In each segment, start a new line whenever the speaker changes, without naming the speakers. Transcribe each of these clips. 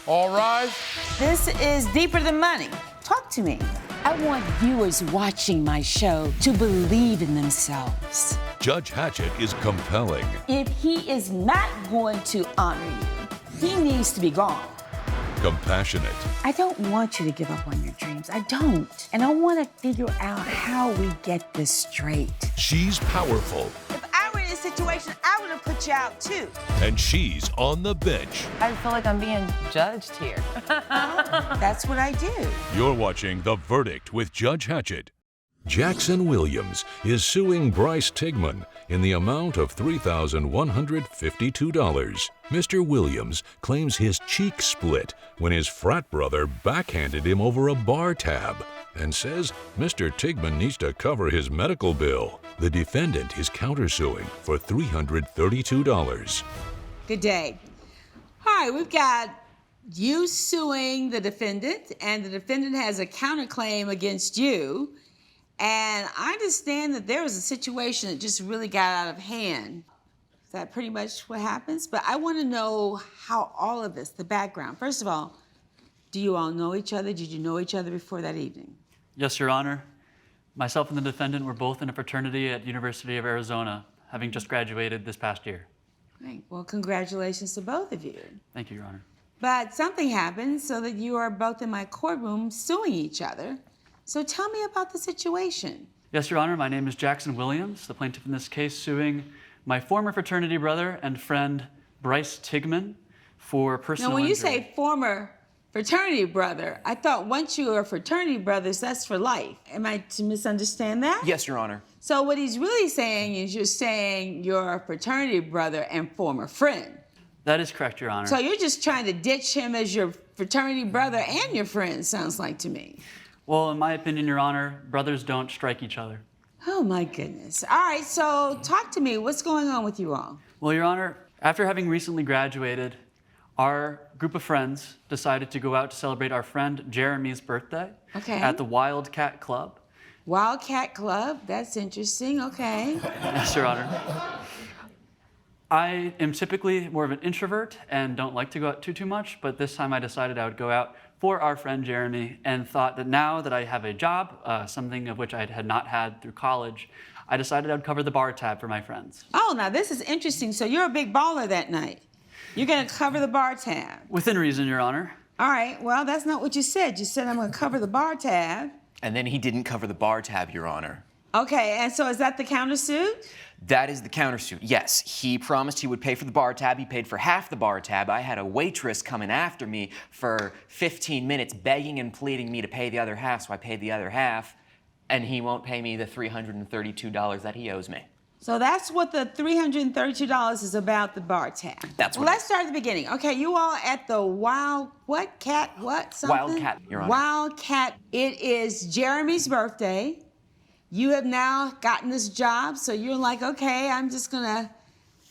All rise.
This is Deeper Than Money. Talk to me. I want viewers watching my show to believe in themselves.
Judge Hatchett is compelling.
If he is not going to honor you, he needs to be gone.
Compassionate.
I don't want you to give up on your dreams. I don't. And I want to figure out how we get this straight.
She's powerful.
If I were in this situation, I would have put you out too.
And she's on the bench.
I feel like I'm being judged here.
That's what I do.
You're watching The Verdict with Judge Hatchett. Jackson Williams is suing Bryce Tigman in the amount of $3,152. Mr. Williams claims his cheek split when his frat brother backhanded him over a bar tab and says Mr. Tigman needs to cover his medical bill. The defendant is countersuing for $332.
Good day. All right, we've got you suing the defendant, and the defendant has a counterclaim against you. And I understand that there was a situation that just really got out of hand. Is that pretty much what happens? But I want to know how all of this, the background. First of all, do you all know each other? Did you know each other before that evening?
Yes, Your Honor. Myself and the defendant were both in a fraternity at University of Arizona, having just graduated this past year.
Great. Well, congratulations to both of you.
Thank you, Your Honor.
But something happened so that you are both in my courtroom suing each other. So tell me about the situation.
Yes, Your Honor. My name is Jackson Williams, the plaintiff in this case, suing my former fraternity brother and friend, Bryce Tigman, for personal
Now, when
injury.
you say former fraternity brother, I thought once you are fraternity brothers, that's for life. Am I to misunderstand that?
Yes, Your Honor.
So what he's really saying is you're saying you're a fraternity brother and former friend.
That is correct, Your Honor.
So you're just trying to ditch him as your fraternity brother and your friend, sounds like to me.
Well, in my opinion, Your Honor, brothers don't strike each other.
Oh, my goodness. All right, so talk to me. What's going on with you all?
Well, Your Honor, after having recently graduated, our group of friends decided to go out to celebrate our friend Jeremy's birthday at the Wildcat Club.
Wildcat Club? That's interesting. Okay.
Yes, Your Honor. I am typically more of an introvert and don't like to go out too much, but this time I decided I would go out for our friend Jeremy and thought that now that I have a job, something of which I had not had through college, I decided I would cover the bar tab for my friends.
Oh, now this is interesting. So you're a big baller that night. You're going to cover the bar tab.
Within reason, Your Honor.
All right, well, that's not what you said. You said I'm going to cover the bar tab.
And then he didn't cover the bar tab, Your Honor.
Okay, and so is that the countersuit?
That is the countersuit, yes. He promised he would pay for the bar tab. He paid for half the bar tab. I had a waitress coming after me for 15 minutes begging and pleading me to pay the other half, so I paid the other half, and he won't pay me the $332 that he owes me.
So that's what the $332 is about, the bar tab.
That's what
Well, let's start at the beginning. Okay, you all at the Wildcat, something?
Wildcat, Your Honor.
Wildcat. It is Jeremy's birthday. You have now gotten this job, so you're like, okay, I'm just gonna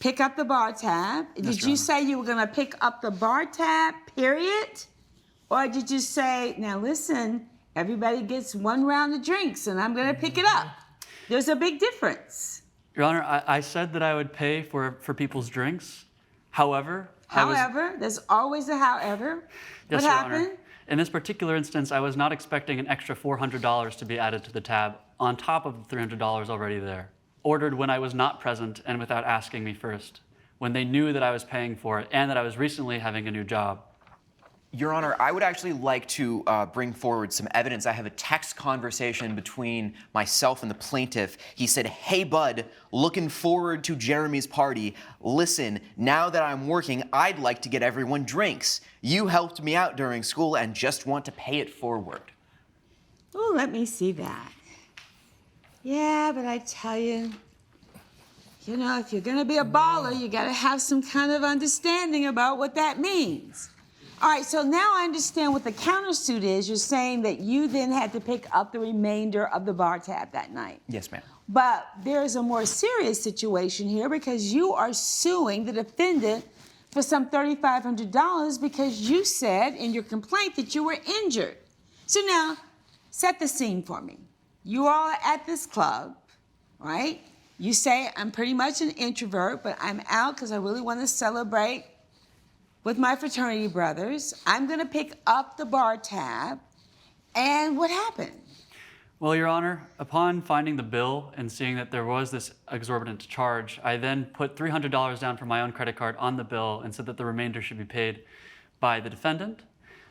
pick up the bar tab. Did you say you were gonna pick up the bar tab, period? Or did you say, now listen, everybody gets one round of drinks and I'm gonna pick it up? There's a big difference.
Your Honor, I said that I would pay for people's drinks. However,
there's always a however.
Yes,
what
Your
happened?
Honor. In this particular instance, I was not expecting an extra $400 to be added to the tab on top of the $300 already there. Ordered when I was not present and without asking me first, when they knew that I was paying for it and that I was recently having a new job.
Your Honor, I would actually like to bring forward some evidence. I have a text conversation between myself and the plaintiff. He said, "Hey, bud, looking forward to Jeremy's party. Listen, now that I'm working, I'd like to get everyone drinks. You helped me out during school and just want to pay it forward."
Oh, let me see that. Yeah, but I tell you, you know, if you're gonna be a baller, you gotta have some kind of understanding about what that means. All right, so now I understand what the countersuit is. You're saying that you then had to pick up the remainder of the bar tab that night.
Yes, ma'am.
But there's a more serious situation here because you are suing the defendant for some $3,500 because you said in your complaint that you were injured. So now, set the scene for me. You all are at this club, right? You say, I'm pretty much an introvert, but I'm out because I really want to celebrate with my fraternity brothers. I'm going to pick up the bar tab. And what happened?
Well, Your Honor, upon finding the bill and seeing that there was this exorbitant charge, I then put $300 down from my own credit card on the bill and said that the remainder should be paid by the defendant.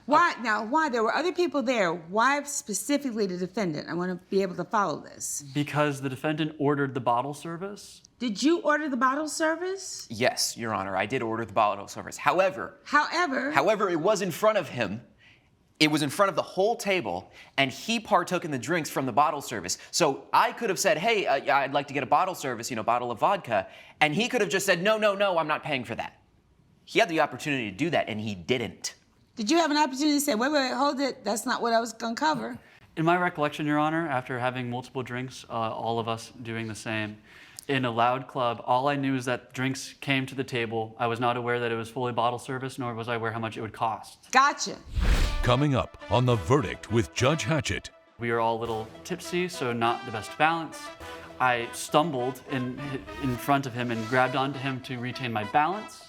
Why? Now, why? There were other people there. Why specifically the defendant? I want to be able to follow this.
Because the defendant ordered the bottle service.
Did you order the bottle service?
Yes, Your Honor, I did order the bottle service. However, it was in front of him. It was in front of the whole table, and he partook in the drinks from the bottle service. So I could have said, hey, I'd like to get a bottle service, bottle of vodka. And he could have just said, no, I'm not paying for that. He had the opportunity to do that, and he didn't.
Did you have an opportunity to say, wait, hold it, that's not what I was going to cover?
In my recollection, Your Honor, after having multiple drinks, all of us doing the same, in a loud club, all I knew is that drinks came to the table. I was not aware that it was fully bottle service, nor was I aware how much it would cost.
Gotcha.
Coming up on The Verdict with Judge Hatchett.
We were all a little tipsy, so not the best balance. I stumbled in front of him and grabbed onto him to retain my balance,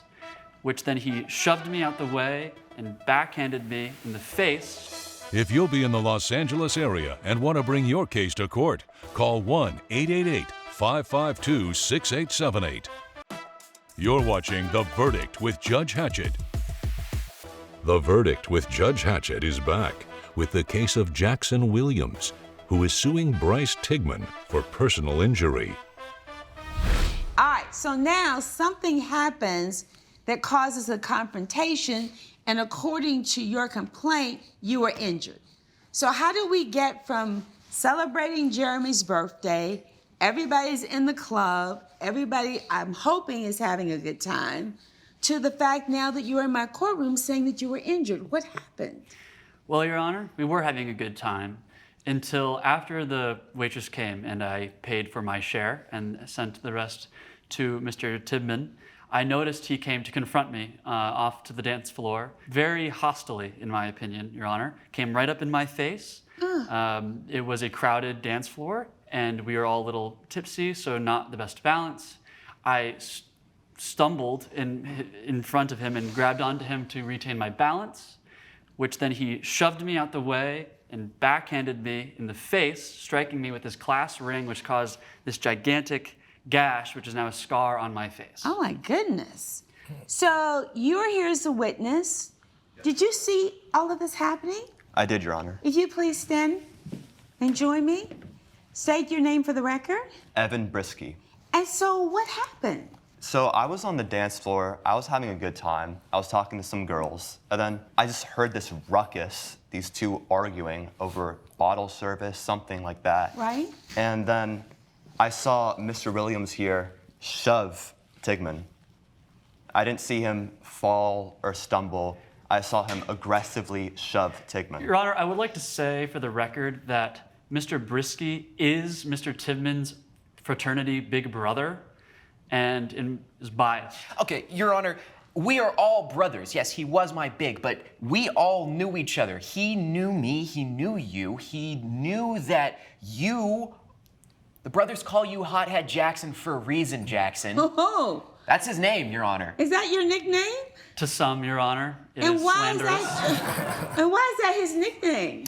which then he shoved me out the way and backhanded me in the face.
If you'll be in the Los Angeles area and want to bring your case to court, call 1-888-552-6878. You're watching The Verdict with Judge Hatchett. The Verdict with Judge Hatchett is back with the case of Jackson Williams, who is suing Bryce Tigman for personal injury.
All right, so now something happens that causes a confrontation, and according to your complaint, you were injured. So how do we get from celebrating Jeremy's birthday, everybody's in the club, everybody, I'm hoping, is having a good time, to the fact now that you're in my courtroom saying that you were injured? What happened?
Well, Your Honor, we were having a good time until after the waitress came and I paid for my share and sent the rest to Mr. Tigman. I noticed he came to confront me off to the dance floor, very hostilely, in my opinion, Your Honor. Came right up in my face. It was a crowded dance floor, and we were all a little tipsy, so not the best balance. I stumbled in front of him and grabbed onto him to retain my balance, which then he shoved me out the way and backhanded me in the face, striking me with his class ring, which caused this gigantic gash, which is now a scar on my face.
Oh my goodness. So you were here as a witness. Did you see all of this happening?
I did, Your Honor.
If you please stand and join me. State your name for the record.
Evan Brisky.
And so what happened?
So I was on the dance floor. I was having a good time. I was talking to some girls. And then I just heard this ruckus, these two arguing over bottle service, something like that.
Right.
And then I saw Mr. Williams here shove Tigman. I didn't see him fall or stumble. I saw him aggressively shove Tigman.
Your Honor, I would like to say for the record that Mr. Brisky is Mr. Tigman's fraternity big brother and is biased.
Okay, Your Honor, we are all brothers. Yes, he was my big, but we all knew each other. He knew me, he knew you, he knew that you... The brothers call you Hothead Jackson for a reason, Jackson.
Oh,
That's his name, Your Honor.
is that your nickname?
To some, Your Honor, it
And
is
why is
slanderous.
that? And why is that his nickname?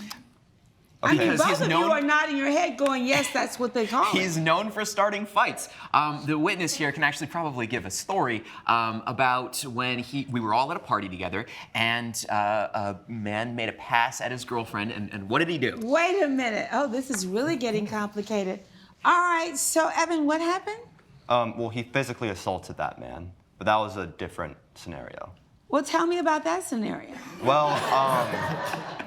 I mean,
Because
both
he's
of you
known-
are nodding your head, going, "Yes, that's what they call it."
He's known for starting fights. The witness here can actually probably give a story about when we were all at a party together, and a man made a pass at his girlfriend, and what did he do?
Wait a minute. Oh, this is really getting complicated. All right, so Evan, what happened?
Well, he physically assaulted that man, but that was a different scenario.
Well, tell me about that scenario.
Well,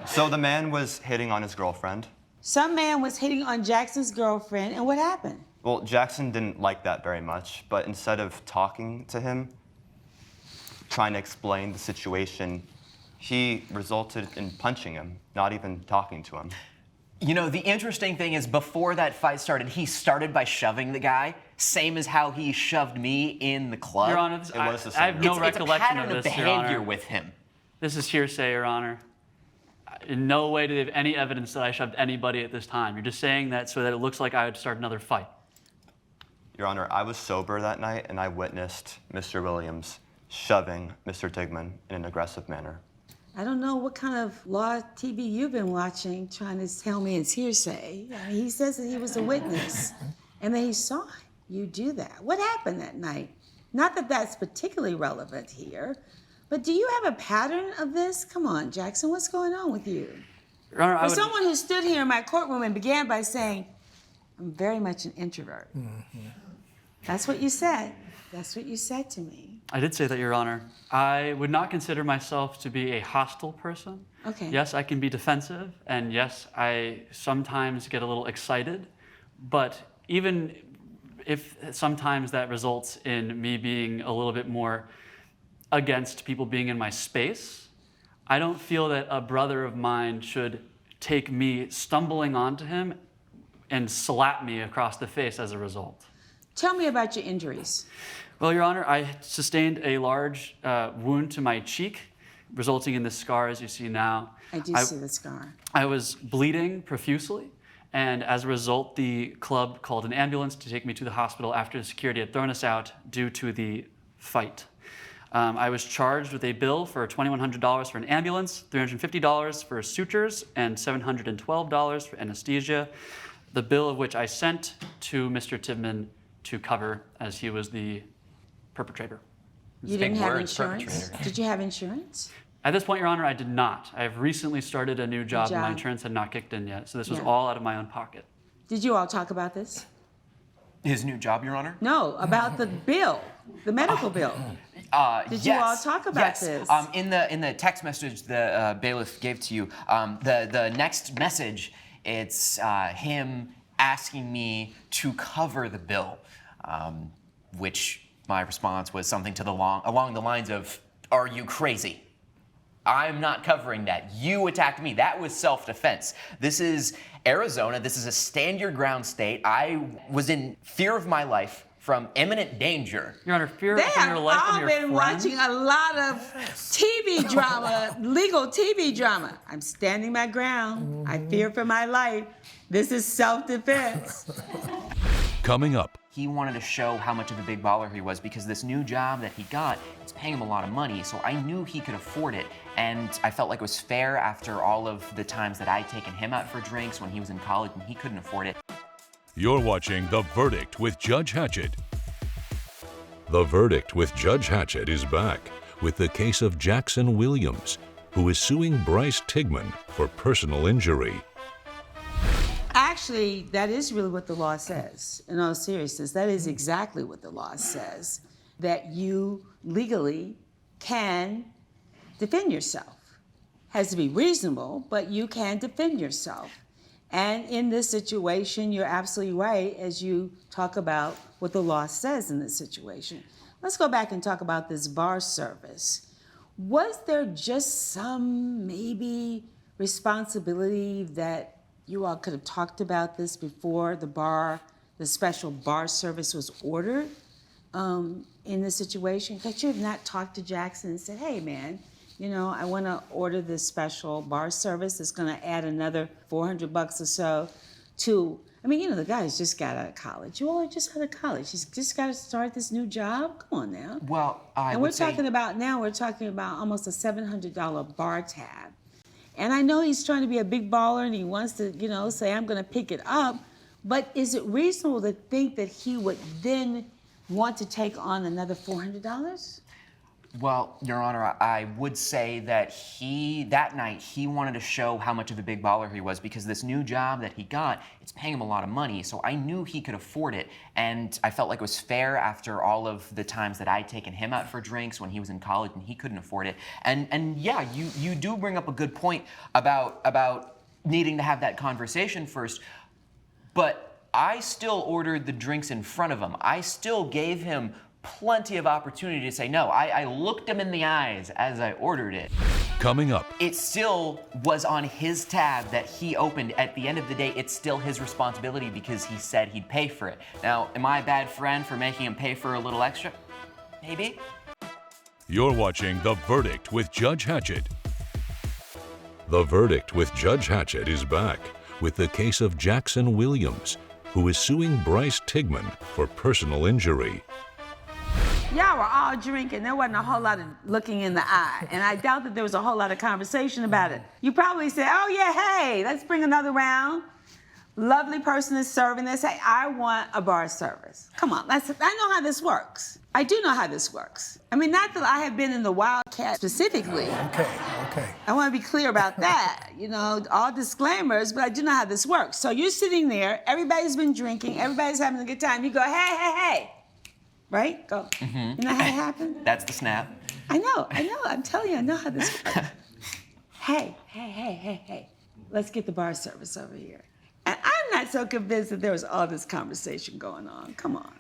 so the man was hitting on his girlfriend.
Some man was hitting on Jackson's girlfriend, and what happened?
Well, Jackson didn't like that very much, but instead of talking to him, trying to explain the situation, he resulted in punching him, not even talking to him.
You know, the interesting thing is before that fight started, he started by shoving the guy, same as how he shoved me in the club.
Your Honor,
It was the
I
same.
have no
it's
recollection
a pattern
of
of
this, Your
behavior
Honor.
with him.
This is hearsay, Your Honor. In no way do they have any evidence that I shoved anybody at this time. You're just saying that so that it looks like I would start another fight.
Your Honor, I was sober that night, and I witnessed Mr. Williams shoving Mr. Tigman in an aggressive manner.
I don't know what kind of law TV you've been watching trying to tell me it's hearsay. I mean, he says that he was a witness and that he saw you do that. What happened that night? Not that that's particularly relevant here, but do you have a pattern of this? Come on, Jackson, what's going on with you?
Your Honor,
For someone who stood here in my courtroom and began by saying, I'm very much an introvert. That's what you said. That's what you said to me.
I did say that, Your Honor. I would not consider myself to be a hostile person.
Okay.
Yes, I can be defensive, and yes, I sometimes get a little excited, but even if sometimes that results in me being a little bit more against people being in my space, I don't feel that a brother of mine should take me stumbling onto him and slap me across the face as a result.
Tell me about your injuries.
Well, Your Honor, I sustained a large wound to my cheek, resulting in this scar as you see now.
I do see the scar.
I was bleeding profusely, and as a result, the club called an ambulance to take me to the hospital after the security had thrown us out due to the fight. I was charged with a bill for $2,100 for an ambulance, $350 for sutures, and $712 for anesthesia, the bill of which I sent to Mr. Tigman to cover as he was the perpetrator.
You didn't have insurance? Did you have insurance?
At this point, Your Honor, I did not. I've recently started a new job, and my insurance had not kicked in yet, so this was all out of my own pocket.
Did you all talk about this?
His new job, Your Honor?
No, about the bill, the medical bill. Did you all talk about this?
In the text message the bailiff gave to you, the next message, it's him asking me to cover the bill, which my response was something to along the lines of, "Are you crazy? I'm not covering that. You attacked me. That was self-defense. This is Arizona. This is a stand-your-ground state. I was in fear of my life from imminent danger."
Your Honor, fear
They
of
have
your life
all
and your
been
friends?
watching a lot of TV drama, legal TV drama. I'm standing my ground. I fear for my life. This is self-defense.
Coming up,
He wanted to show how much of a big baller he was because this new job that he got, it's paying him a lot of money, so I knew he could afford it. And I felt like it was fair after all of the times that I'd taken him out for drinks when he was in college and he couldn't afford it.
you're watching The Verdict with Judge Hatchett. The Verdict with Judge Hatchett is back with the case of Jackson Williams, who is suing Bryce Tigman for personal injury.
Actually, that is really what the law says. In all seriousness, that is exactly what the law says, that you legally can defend yourself. Has to be reasonable, but you can defend yourself. And in this situation, you're absolutely right as you talk about what the law says in this situation. Let's go back and talk about this bar service. Was there just some maybe responsibility that you all could have talked about this before the special bar service was ordered in this situation? Could you have not talked to Jackson and said, hey man, you know, I want to order this special bar service that's going to add another $400 or so to, I mean, you know, the guy's just got out of college. You all are just out of college. He's just got to start this new job. Come on now.
Well,
we're talking about almost a $700 bar tab. And I know he's trying to be a big baller and he wants to, you know, say, I'm going to pick it up. But is it reasonable to think that he would then want to take on another $400?
Well, Your Honor, I would say that that night, he wanted to show how much of a big baller he was because this new job that he got, it's paying him a lot of money, so I knew he could afford it, and I felt like it was fair after all of the times that I'd taken him out for drinks when he was in college and he couldn't afford it. And yeah, you do bring up a good point about needing to have that conversation first, but I still ordered the drinks in front of him. I still gave him plenty of opportunity to say no. I looked him in the eyes as I ordered it.
Coming up,
It still was on his tab that he opened. At the end of the day, it's still his responsibility because he said he'd pay for it. Now, am I a bad friend for making him pay for a little extra? Maybe.
you're watching The Verdict with Judge Hatchett. The Verdict with Judge Hatchett is back with the case of Jackson Williams, who is suing Bryce Tigman for personal injury.
Y'all were all drinking. There wasn't a whole lot of looking in the eye. And I doubt that there was a whole lot of conversation about it. You probably said, oh yeah, hey, let's bring another round. Lovely person is serving this. Hey, I want a bar service. Come on, I know how this works. I do know how this works. I mean, not that I have been in the Wildcat specifically.
Okay.
I want to be clear about that. You know, all disclaimers, but I do know how this works. So you're sitting there, everybody's been drinking, everybody's having a good time. You go, hey. Right? Go. You know how it happened?
That's the snap.
I know. I'm telling you, I know how this works. Hey. Let's get the bar service over here. And I'm not so convinced that there was all this conversation going on. Come on.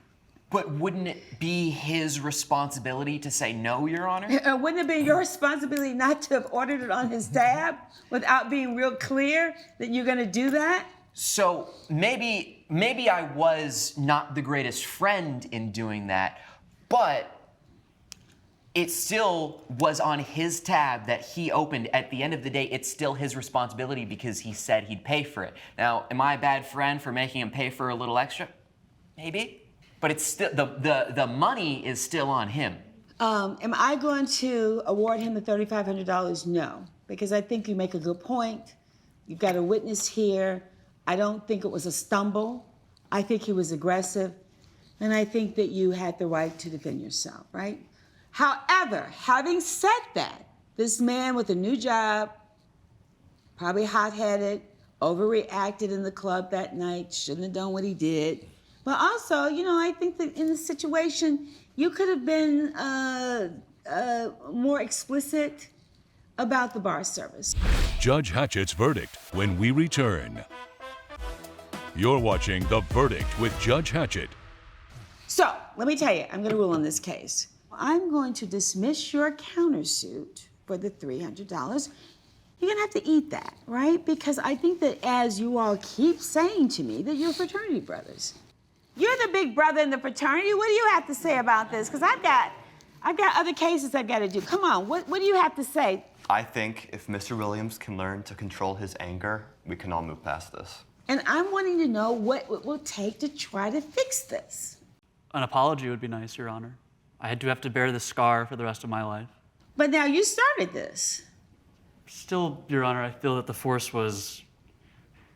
But wouldn't it be his responsibility to say no, Your Honor?
Wouldn't it be your responsibility not to have ordered it on his tab without being real clear that you're going to do that?
So maybe I was not the greatest friend in doing that, but it still was on his tab that he opened. At the end of the day, it's still his responsibility because he said he'd pay for it. Now, am I a bad friend for making him pay for a little extra? Maybe. But it's still the money is still on him.
Am I going to award him the $3,500? No, because I think you make a good point. You've got a witness here. I don't think it was a stumble. I think he was aggressive. And I think that you had the right to defend yourself, right? However, having said that, this man with a new job, probably hot-headed, overreacted in the club that night, shouldn't have done what he did. But also, you know, I think that in this situation, you could have been more explicit about the bar service.
Judge Hatchett's verdict when we return. You're watching The Verdict with Judge Hatchett.
So, let me tell you, I'm going to rule on this case. I'm going to dismiss your countersuit for the $300. You're going to have to eat that, right? Because I think that as you all keep saying to me that you're fraternity brothers. You're the big brother in the fraternity. What do you have to say about this? Because I've got other cases I've got to do. Come on, what do you have to say?
I think if Mr. Williams can learn to control his anger, we can all move past this.
And I'm wanting to know what it will take to try to fix this.
An apology would be nice, Your Honor. I do have to bear this scar for the rest of my life.
But now you started this.
Still, Your Honor, I feel that the force was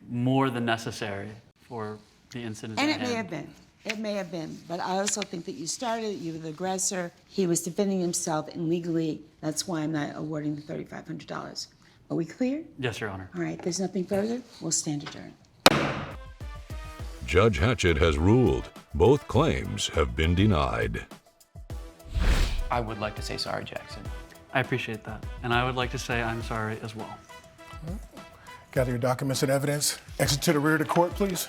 more than necessary for the incident.
And
at
it may
hand.
have been. It may have been. But I also think that you started it. You were the aggressor. He was defending himself, and legally, that's why I'm not awarding the $3,500. Are we clear?
Yes, Your Honor.
All right, there's nothing further. We'll stand adjourned.
Judge Hatchett has ruled. Both claims have been denied.
I would like to say sorry, Jackson.
I appreciate that. And I would like to say I'm sorry as well.
Gather your documents and evidence. Exit to the rear of the court, please.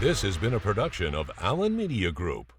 This has been a production of Allen Media Group.